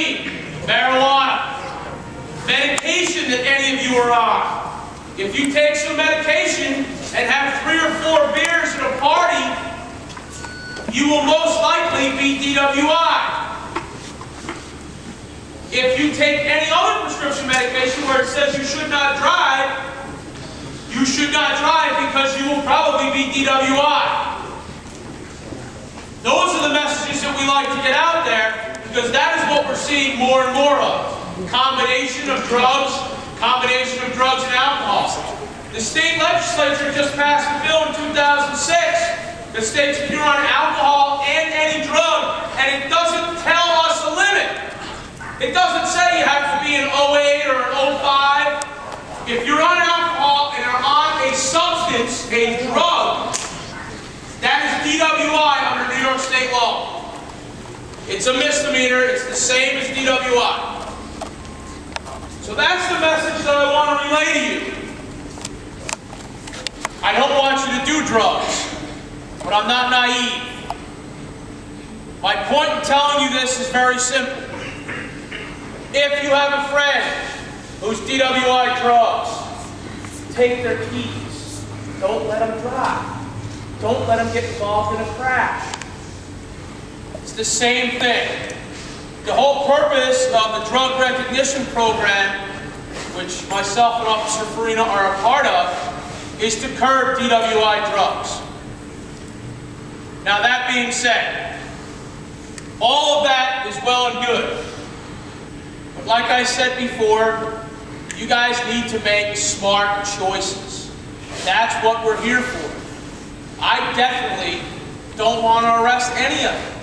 nicotine, marijuana, medication that any of you are on. If you take some medication and have 3 or 4 beers at a party, you will most likely be DWI. If you take any other prescription medication where it says you should not drive because you will probably be DWI. Those are the messages that we like to get out there, because that is what we're seeing more and more of. Combination of drugs and alcohol. The state legislature just passed a bill in 2006 that states if you're on alcohol and any drug, and it doesn't tell us a limit. It doesn't say you have to be an 08 or an 05. If you're on alcohol and are on a substance, a drug, that is DWI under New York State law. It's a misdemeanor. It's the same as DWI. So that's the message that I want to relay to you. I don't want you to do drugs, but I'm not naive. My point in telling you this is very simple. If you have a friend who's DWI drugs, take their keys. Don't let them drive. Don't let them get involved in a crash. It's the same thing. The whole purpose of the drug recognition program, which myself and Officer Farina are a part of, is to curb DWI drugs. Now that being said, all of that is well and good. But like I said before, you guys need to make smart choices. That's what we're here for. I definitely don't want to arrest any of them.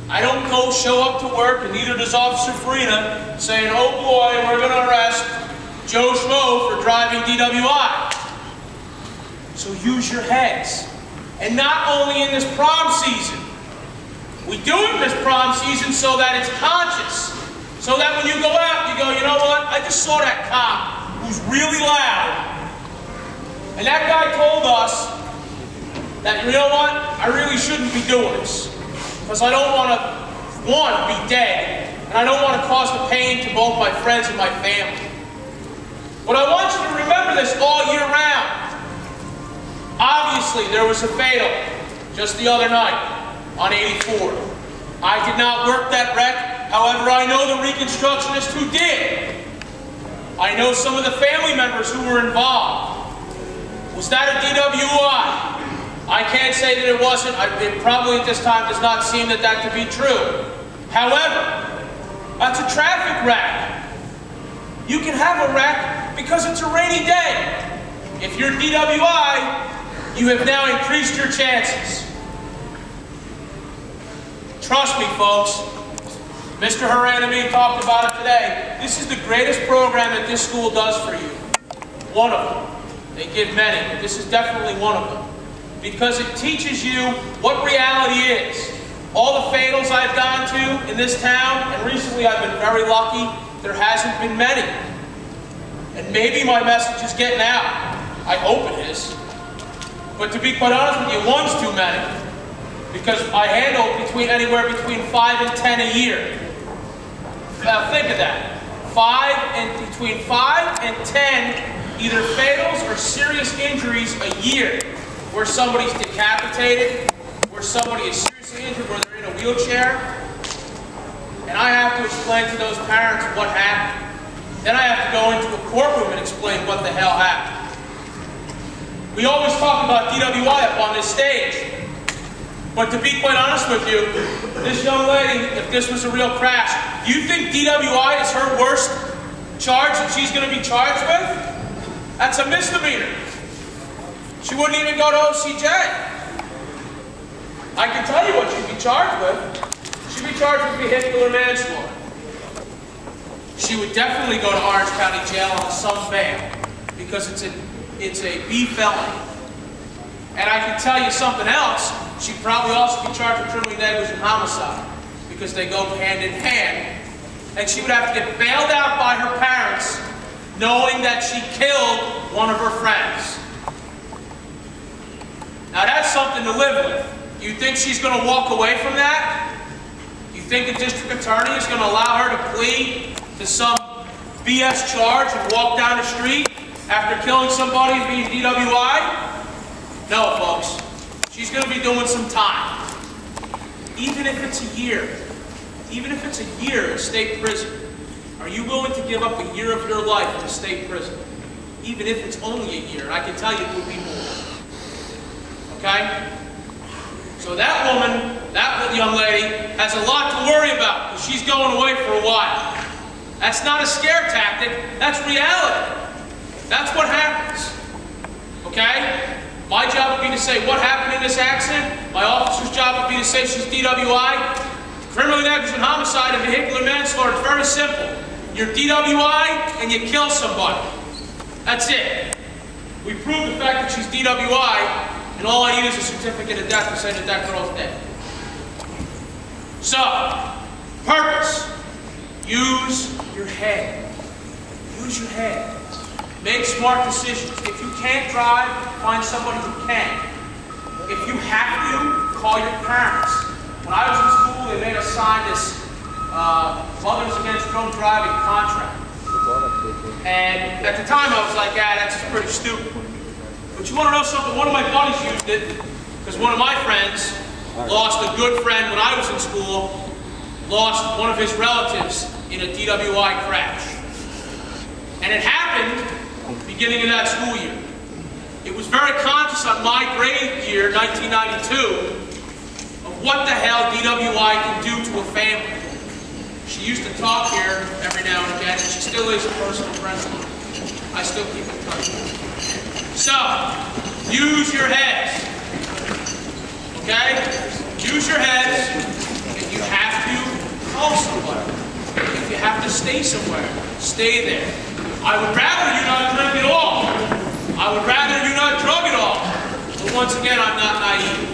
I don't go show up to work, and neither does Officer Farina, saying, oh boy, we're going to arrest Joe Schmo for driving DWI. So use your heads. And not only in this prom season. We do it in this prom season so that it's conscious. So that when you go out, you go, you know what? I just saw that cop who's really loud. And that guy told us that, you know what? I really shouldn't be doing this. Because I don't want to, one, be dead, and I don't want to cause the pain to both my friends and my family. But I want you to remember this all year round. Obviously, there was a fatal just the other night on 84. I did not work that wreck. However, I know the reconstructionist who did. I know some of the family members who were involved. Was that a DWI? I can't say that it wasn't. It probably at this time does not seem that to be true. However, that's a traffic wreck. You can have a wreck because it's a rainy day. If you're DWI, you have now increased your chances. Trust me, folks. Mr. Horan and me talked about it today. This is the greatest program that this school does for you. One of them. They give many, but this is definitely one of them. Because it teaches you what reality is. All the fatals I've gone to in this town, and recently I've been very lucky, there hasn't been many. And maybe my message is getting out. I hope it is. But to be quite honest with you, one's too many. Because I handle anywhere between 5 and 10 a year. Think of that. Between 5 and 10 either fatals or serious injuries a year. Where somebody's decapitated, where somebody is seriously injured, where they're in a wheelchair. And I have to explain to those parents what happened. Then I have to go into a courtroom and explain what the hell happened. We always talk about DWI up on this stage. But to be quite honest with you, this young lady, if this was a real crash, do you think DWI is her worst charge that she's going to be charged with? That's a misdemeanor. She wouldn't even go to OCJ. I can tell you what she'd be charged with. She'd be charged with vehicular manslaughter. She would definitely go to Orange County Jail on some bail because it's a B felony. And I can tell you something else. She'd probably also be charged with criminally negligent homicide because they go hand in hand. And she would have to get bailed out by her parents knowing that she killed one of her friends. Now that's something to live with. You think she's going to walk away from that? You think the district attorney is going to allow her to plead to some BS charge and walk down the street after killing somebody and being DWI? No, folks. She's going to be doing some time. Even if it's a year. Even if it's a year in state prison. Are you willing to give up a year of your life in a state prison? Even if it's only a year. I can tell you it would be more. Okay? So that woman, that young lady, has a lot to worry about because she's going away for a while. That's not a scare tactic, that's reality. That's what happens. Okay? My job would be to say what happened in this accident. My officer's job would be to say she's DWI. Criminally negligent homicide and vehicular manslaughter, it's very simple. You're DWI and you kill somebody. That's it. We prove the fact that she's DWI, and all I need is a certificate of death to say that that girl's dead. So, purpose. Use your head. Use your head. Make smart decisions. If you can't drive, find somebody who can. If you have to, call your parents. When I was in school, they made us sign this Mothers Against Drunk Driving contract. And at the time, I was like, that's just pretty stupid. But you want to know something? One of my buddies used it because one of my friends lost a good friend when I was in school, lost one of his relatives in a DWI crash. And it happened beginning of that school year. It was very conscious on my grade year, 1992, of what the hell DWI can do to a family. She used to talk here every now and again, and she still is a personal friend of mine. I still keep in touch with her. So, use your heads. Okay? Use your heads. If you have to, call somebody. If you have to stay somewhere, stay there. I would rather you not drink at all. I would rather you not drug at all. But once again, I'm not naive.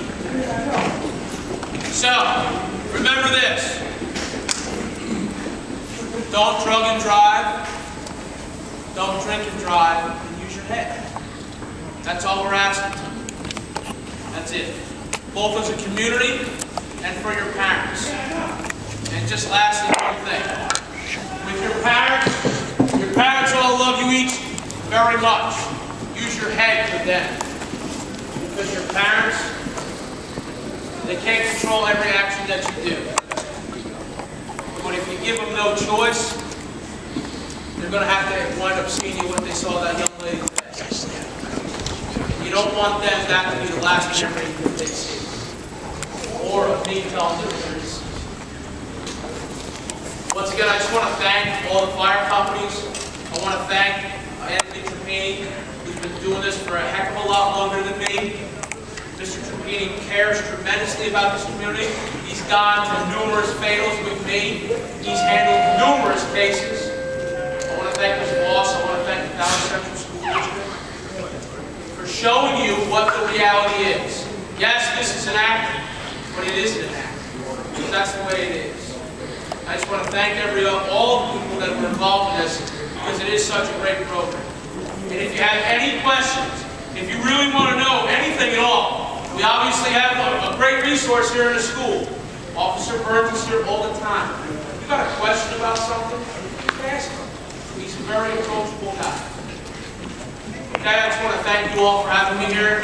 So, remember this. Don't drug and drive. Don't drink and drive. And use your head. That's all we're asking. That's it. Both as a community and for your parents. And just lastly, one thing. With your parents all love you each very much. Use your head for them. Because your parents, they can't control every action that you do. But if you give them no choice, they're going to have to wind up seeing you what they saw that young lady today. You don't want them that to be the last memory that they see. Or of me telling them the truth. Once again, I just want to thank all the fire companies. I want to thank Anthony Trapani, who's been doing this for a heck of a lot longer than me. Mr. Trapani cares tremendously about this community. He's gone to numerous fatals with me. He's handled numerous cases. I want to thank his boss. I want to thank the Dallas Central School District for showing you what the reality is. Yes, this is an act, but it isn't an act. Because that's the way it is. I just want to thank all the people that were involved in this because it is such a great program. And if you have any questions, if you really want to know anything at all, we obviously have a great resource here in the school. Officer Burns is here all the time. If you've got a question about something, ask him. He's a very approachable guy. Okay, I just want to thank you all for having me here.